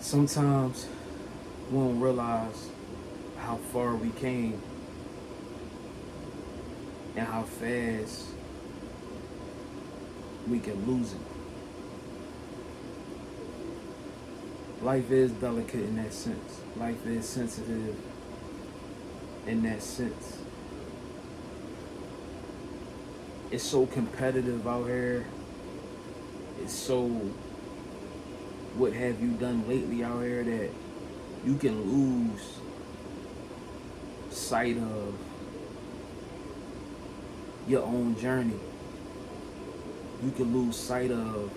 Sometimes we don't realize how far we came and how fast we can lose it. Life is delicate in that sense. Life is sensitive in that sense. It's so competitive out here. It's so what have you done lately out here that you can lose sight of your own journey. You can lose sight of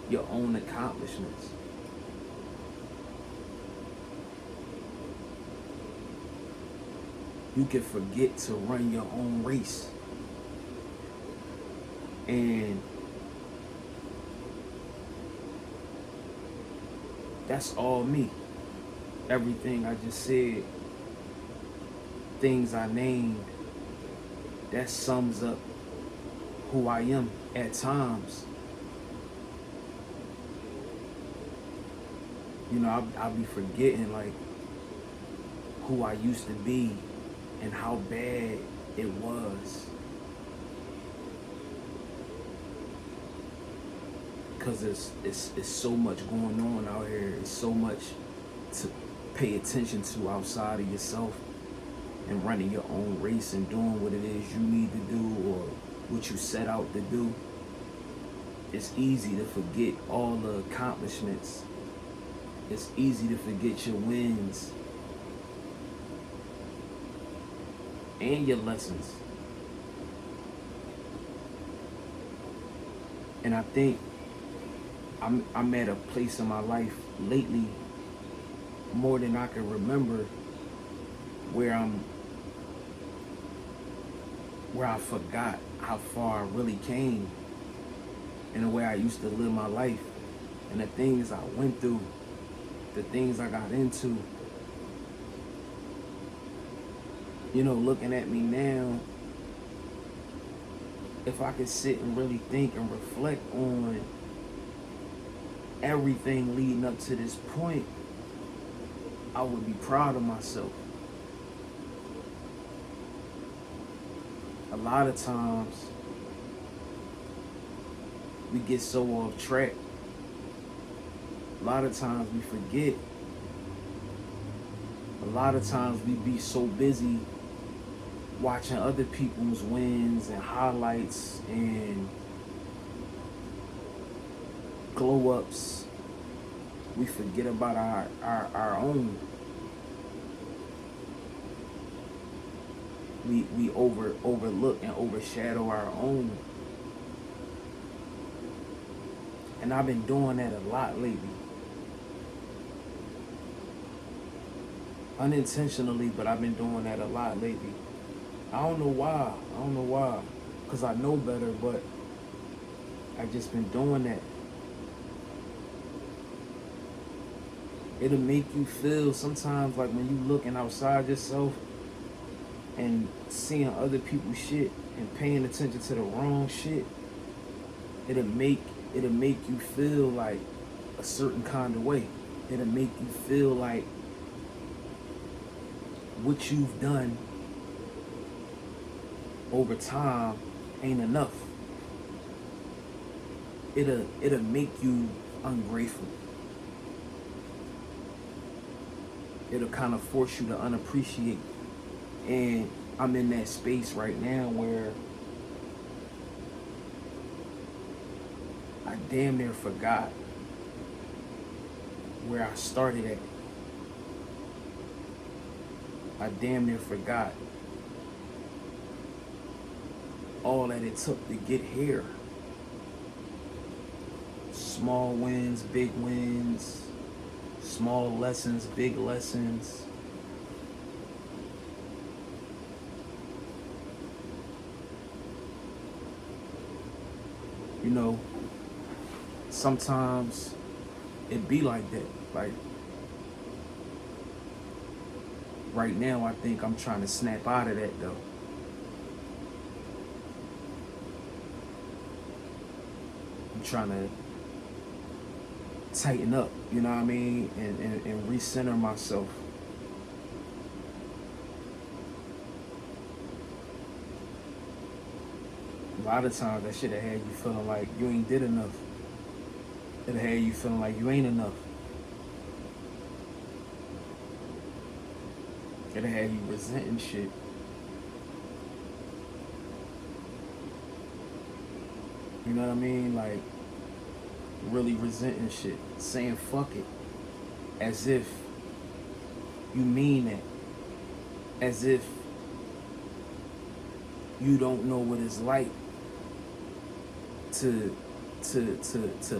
your own accomplishments. You can forget to run your own race. And that's all me. Everything I just said, things I named, that sums up who I am at times. You know, I'll be forgetting like who I used to be and how bad it was. Because it's so much going on out here. It's so much to pay attention to outside of yourself and running your own race and doing what it is you need to do or what you set out to do. It's easy to forget all the accomplishments. It's easy to forget your wins and your lessons. And I think I'm at a place in my life lately, more than I can remember, where I forgot how far I really came and the way I used to live my life and the things I went through, the things I got into. You know, looking at me now, if I could sit and really think and reflect on everything leading up to this point, I would be proud of myself. A lot of times, we get so off track. A lot of times we forget. A lot of times we be so busy watching other people's wins and highlights and glow ups. We forget about our own. We overlook and overshadow our own. And I've been doing that a lot lately. Unintentionally, but I've been doing that a lot lately. I don't know why. Because I know better, but I've just been doing that. It'll make you feel sometimes like when you looking outside yourself and seeing other people's shit and paying attention to the wrong shit, it'll make you feel like a certain kind of way. It'll make you feel like what you've done over time ain't enough. It'll make you ungrateful. It'll kind of force you to unappreciate. And I'm in that space right now where I damn near forgot where I started at. I damn near forgot all that it took to get here. Small wins, big wins, small lessons, big lessons. You know, sometimes it be like that. Like right now, I think I'm trying to snap out of that though. I'm trying to tighten up, you know what I mean, and recenter myself. A lot of times that shit have had you feeling like you ain't did enough. It had you feeling like you ain't enough. It had you resenting shit. You know what I mean? Like, really resenting shit. Saying fuck it. As if you mean it. As if you don't know what it's like to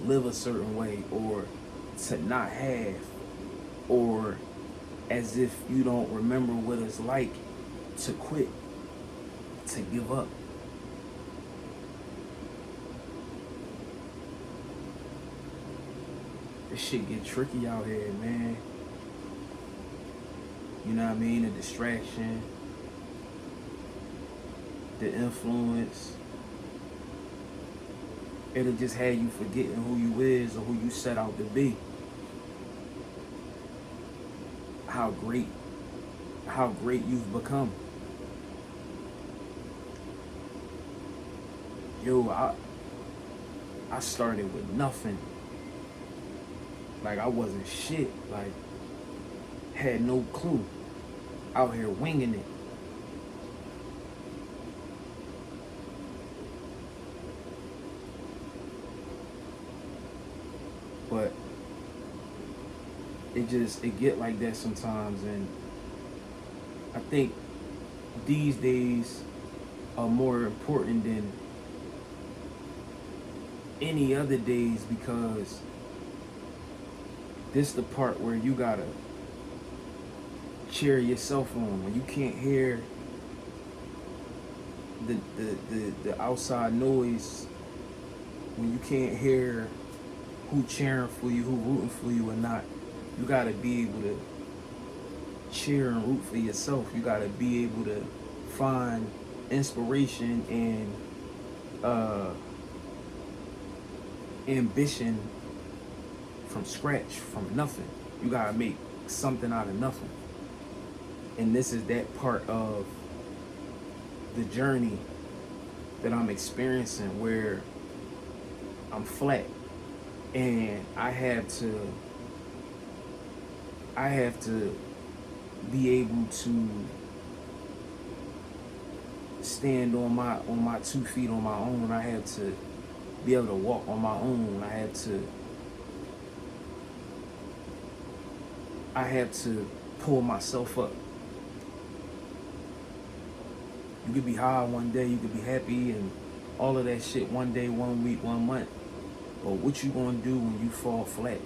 live a certain way, or to not have, or as if you don't remember what it's like to quit, to give up. This shit get tricky out here, man. You know what I mean? The distraction, the influence. It'll just have you forgetting who you is or who you set out to be. How great you've become. Yo, I started with nothing. Like, I wasn't shit. Like, had no clue. Out here winging it. But it get like that sometimes, and I think these days are more important than any other days, because this the part where you gotta cheer yourself on. When you can't hear the outside noise, when you can't hear who cheering for you, who rooting for you or not, you gotta be able to cheer and root for yourself. You gotta be able to find inspiration and ambition from scratch, from nothing. You gotta make something out of nothing. And this is that part of the journey that I'm experiencing, where I'm flat and I have to be able to stand on my 2 feet on my own. I have to be able to walk on my own. I have to pull myself up. You could be high one day, you could be happy and all of that shit one day, 1 week, 1 month. But what you gonna do when you fall flat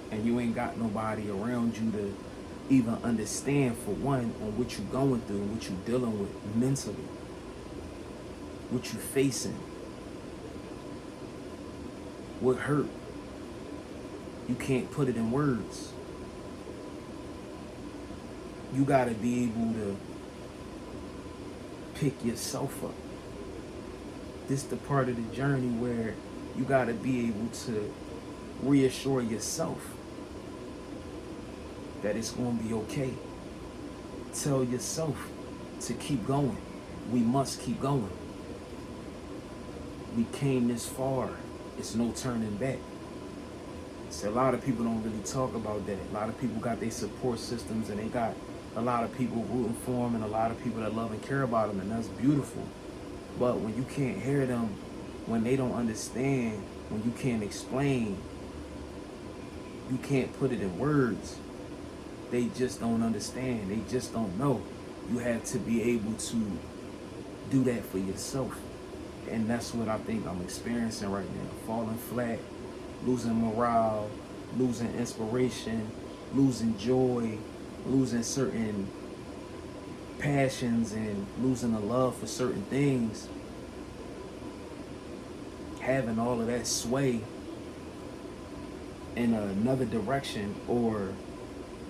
and you ain't got nobody around you to even understand, for one, on what you going through, what you dealing with mentally, what you facing, what hurt. You can't put it in words. You gotta be able to pick yourself up. This the part of the journey where you gotta be able to reassure yourself that it's gonna be okay. Tell yourself to keep going. We must keep going. We came this far. It's no turning back. So a lot of people don't really talk about that. A lot of people got their support systems, and they got a lot of people rooting for them, and a lot of people that love and care about them, and that's beautiful. But when you can't hear them, when they don't understand, when you can't explain, you can't put it in words, they just don't understand. They just don't know. You have to be able to do that for yourself. And that's what I think I'm experiencing right now. Falling flat, losing morale, losing inspiration, losing joy, losing certain passions, and losing a love for certain things. Having all of that sway in another direction, or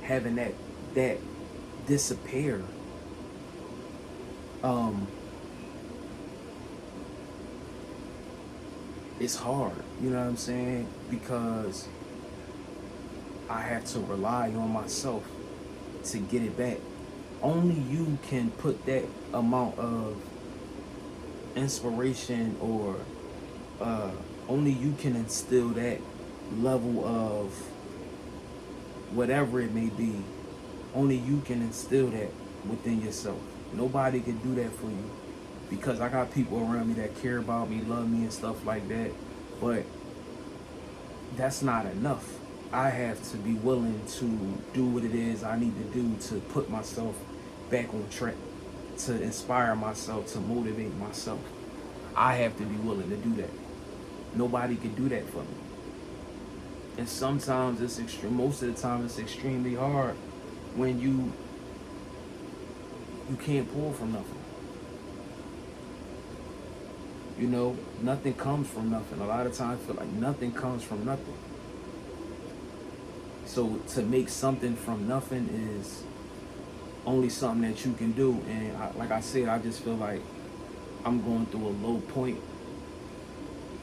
having that disappear. it's hard, you know what I'm saying? Because I have to rely on myself to get it back. Only you can put that amount of inspiration, or uh, only you can instill that level of whatever it may be. Only you can instill that within yourself. Nobody can do that for you, because I got people around me that care about me, love me, and stuff like that. But that's not enough. I have to be willing to do what it is I need to do to put myself back on track, to inspire myself, to motivate myself. I have to be willing to do that. Nobody can do that for me. And sometimes it's extreme. Most of the time, it's extremely hard when you can't pull from nothing. You know, nothing comes from nothing. A lot of times, I feel like nothing comes from nothing. So to make something from nothing is only something that you can do. And like I said, I just feel like I'm going through a low point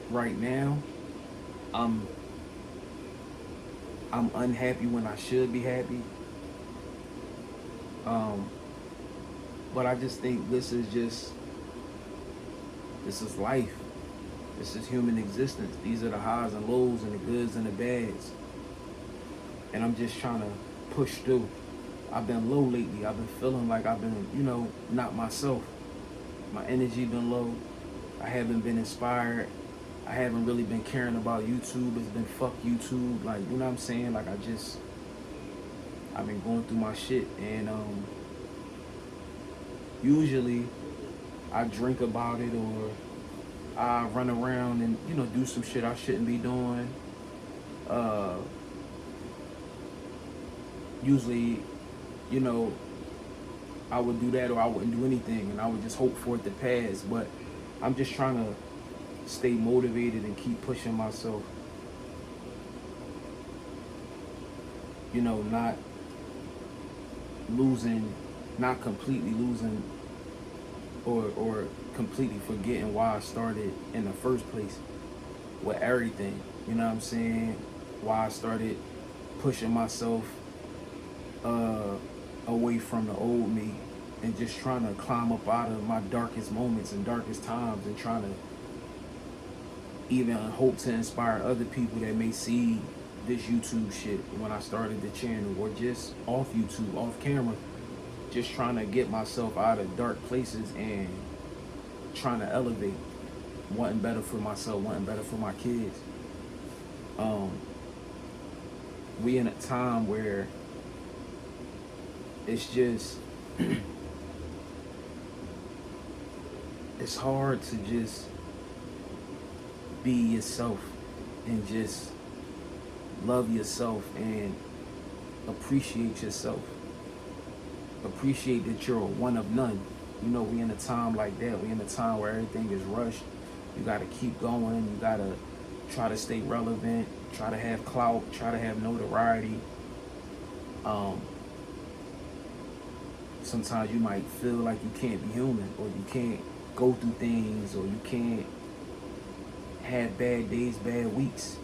right now. I'm unhappy when I should be happy. But I just think this is life. This is human existence. These are the highs and lows and the goods and the bads. And I'm just trying to push through. I've been low lately. I've been feeling like I've been, not myself. My energy been low. I haven't been inspired. I haven't really been caring about YouTube. It's been fuck YouTube. Like, you know what I'm saying? Like, I've been going through my shit. And usually I drink about it, or I run around and, do some shit I shouldn't be doing. Usually, I would do that, or I wouldn't do anything, and I would just hope for it to pass. But I'm just trying to stay motivated and keep pushing myself. Not losing, not completely losing, or completely forgetting why I started in the first place with everything. You know what I'm saying? Why I started pushing myself away from the old me, and just trying to climb up out of my darkest moments and darkest times, and trying to even hope to inspire other people that may see this YouTube shit when I started the channel, or just off YouTube, off camera, just trying to get myself out of dark places and trying to elevate, wanting better for myself, wanting better for my kids. We in a time where it's just it's hard to just be yourself and just love yourself and appreciate yourself. Appreciate that you're one of none. We in a time like that. We in a time where everything is rushed. You gotta keep going. You gotta try to stay relevant. Try to have clout. Try to have notoriety. Sometimes you might feel like you can't be human, or you can't go through things, or you can't have bad days, bad weeks.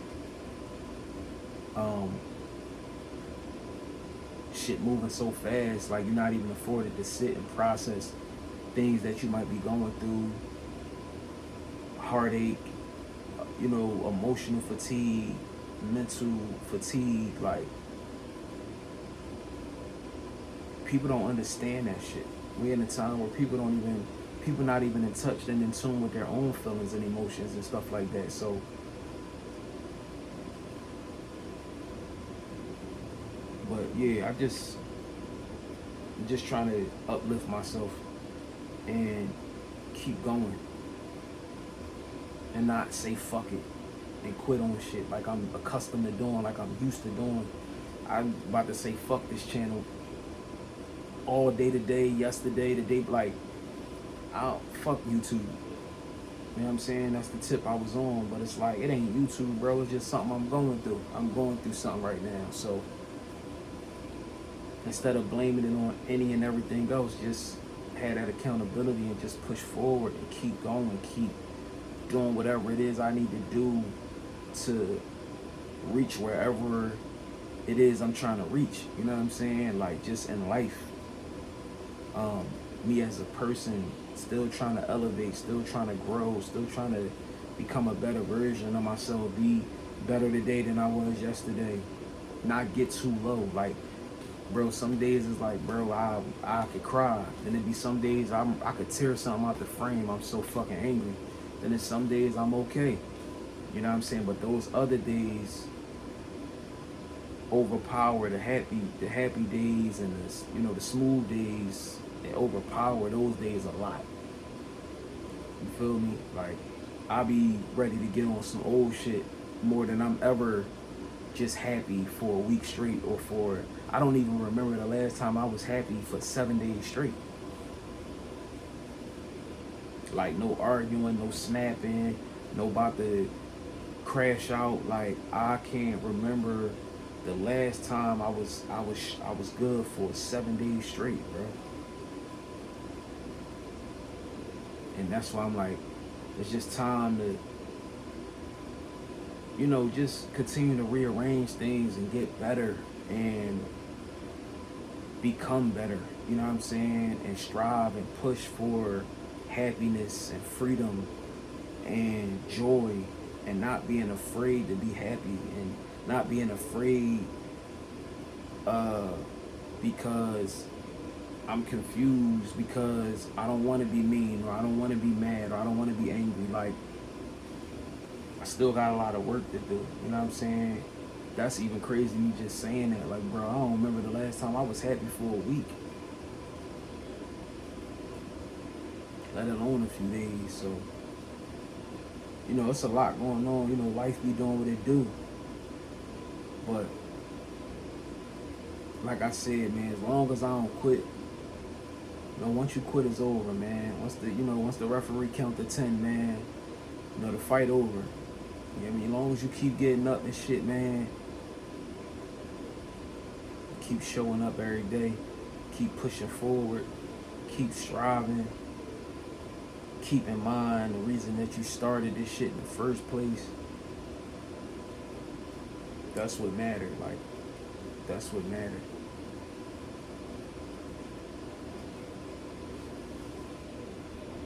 Shit moving so fast, like you're not even afforded to sit and process things that you might be going through. Heartache, emotional fatigue, mental fatigue. Like, people don't understand that shit. We're in a time where people not even in touch and in tune with their own feelings and emotions and stuff like that. So but yeah, I'm just trying to uplift myself and keep going, and not say fuck it and quit on shit like I'm accustomed to doing, like I'm used to doing. I'm about to say fuck this channel all day today, yesterday, today, like, fuck YouTube. You know what I'm saying? That's the tip I was on, but it's like, it ain't YouTube, bro. It's just something I'm going through. I'm going through something right now. So instead of blaming it on any and everything else, just have that accountability and just push forward and keep going, keep doing whatever it is I need to do to reach wherever it is I'm trying to reach. You know what I'm saying? Like, just in life. Me as a person, still trying to elevate, still trying to grow, still trying to become a better version of myself, be better today than I was yesterday, not get too low. Like, bro, some days it's like, bro, I could cry. Then it be some days I could tear something out the frame. I'm so fucking angry. Then there's some days I'm okay. You know what I'm saying? But those other days overpower the happy days, and the smooth days. They overpower those days a lot. You feel me? Like, I be ready to get on some old shit more than I'm ever just happy for a week straight, or for, I don't even remember the last time I was happy for 7 days straight. Like, no arguing, no snapping, no about to crash out. Like, I can't remember the last time I was good for 7 days straight, bro. And that's why I'm like, it's just time to, just continue to rearrange things and get better and become better. You know what I'm saying? And strive and push for happiness and freedom and joy, and not being afraid to be happy, and not being afraid because I'm confused, because I don't want to be mean, or I don't want to be mad, or I don't want to be angry. Like, I still got a lot of work to do. You know what I'm saying? That's even crazy, me just saying that. Like, bro, I don't remember the last time I was happy for a week, let alone a few days. So, it's a lot going on. Life be doing what it do. But like I said, man, as long as I don't quit, once you quit, it's over, man. Once the referee count to 10, man, the fight over. You know what I mean? As long as you keep getting up and shit, man, keep showing up every day, keep pushing forward, keep striving, keep in mind the reason that you started this shit in the first place. That's what mattered. Like, that's what mattered.